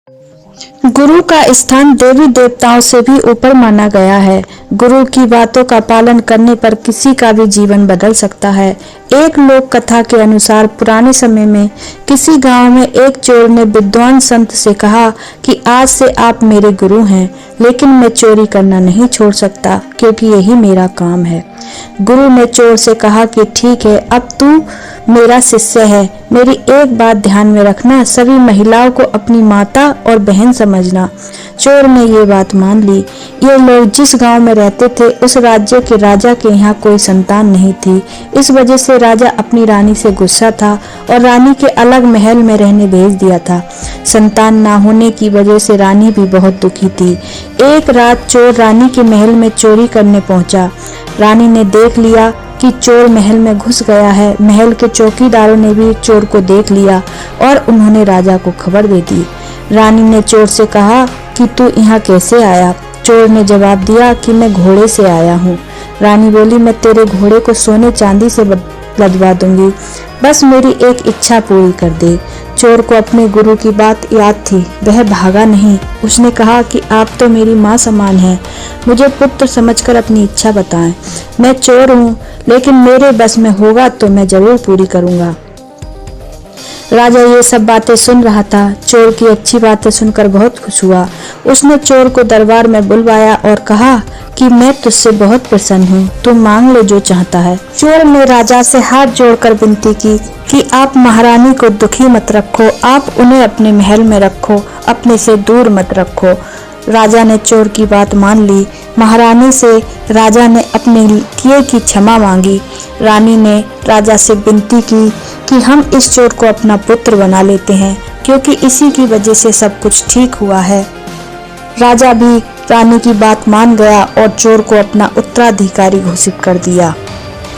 गुरु का स्थान देवी देवताओं से भी ऊपर माना गया है। गुरु की बातों का पालन करने पर किसी का भी जीवन बदल सकता है। एक लोक कथा के अनुसार पुराने समय में किसी गांव में एक चोर ने विद्वान संत से कहा कि आज से आप मेरे गुरु हैं, लेकिन मैं चोरी करना नहीं छोड़ सकता क्योंकि यही मेरा काम है। गुरु ने चोर से कहा कि ठीक है, अब तू मेरा शिष्य है। मेरी एक बात ध्यान में रखना, सभी महिलाओं को अपनी माता और बहन समझना। चोर ने ये बात मान ली। ये लोग जिस गांव में रहते थे उस राज्य के राजा के यहाँ कोई संतान नहीं थी। इस वजह से राजा अपनी रानी से गुस्सा था और रानी के अलग महल में रहने भेज दिया था। संतान ना होने की वजह से रानी भी बहुत दुखी थी। एक रात चोर रानी के महल में चोरी करने पहुंचा। रानी ने देख लिया कि चोर महल में घुस गया है। महल के चौकीदारों ने भी चोर को देख लिया और उन्होंने राजा को खबर दे दी। रानी ने चोर से कहा कि तू यहाँ कैसे आया? चोर ने जवाब दिया कि मैं घोड़े से आया हूँ। रानी बोली, मैं तेरे घोड़े को सोने चांदी से लदवा दूंगी, बस मेरी एक इच्छा पूरी कर दे। चोर को अपने गुरु की बात याद थी, वह भागा नहीं। उसने कहा कि आप तो मेरी माँ समान हैं, मुझे पुत्र समझकर अपनी इच्छा बताएं। मैं चोर हूँ, लेकिन मेरे बस में होगा तो मैं जरूर पूरी करूँगा। राजा ये सब बातें सुन रहा था। चोर की अच्छी बातें सुनकर बहुत खुश हुआ। उसने चोर को दरबार में बुलवाया और कहा कि मैं तुझसे बहुत प्रसन्न हूँ, तू मांग ले जो चाहता है। चोर ने राजा से हाथ जोड़कर विनती की कि आप महारानी को दुखी मत रखो, आप उन्हें अपने महल में रखो, अपने से दूर मत रखो। राजा ने चोर की बात मान ली। महारानी से राजा ने अपने किए की क्षमा मांगी। रानी ने राजा से विनती की कि हम इस चोर को अपना पुत्र बना लेते हैं, क्योंकि इसी की वजह से सब कुछ ठीक हुआ है। राजा भी रानी की बात मान गया और चोर को अपना उत्तराधिकारी घोषित कर दिया।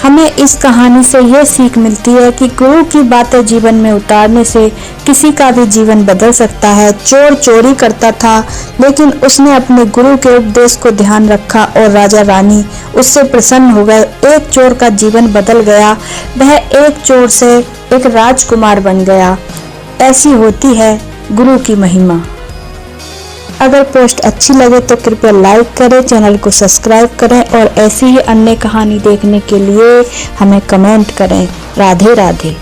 हमें इस कहानी से यह सीख मिलती है कि गुरु की बातें जीवन में उतारने से किसी का भी जीवन बदल सकता है। चोर चोरी करता था, लेकिन उसने अपने गुरु के उपदेश को ध्यान रखा और राजा रानी उससे प्रसन्न हो गए। एक चोर का जीवन बदल गया, वह एक चोर से एक राजकुमार बन गया। ऐसी होती है गुरु की महिमा। अगर पोस्ट अच्छी लगे तो कृपया लाइक करें, चैनल को सब्सक्राइब करें और ऐसी ही अन्य कहानी देखने के लिए हमें कमेंट करें। राधे राधे।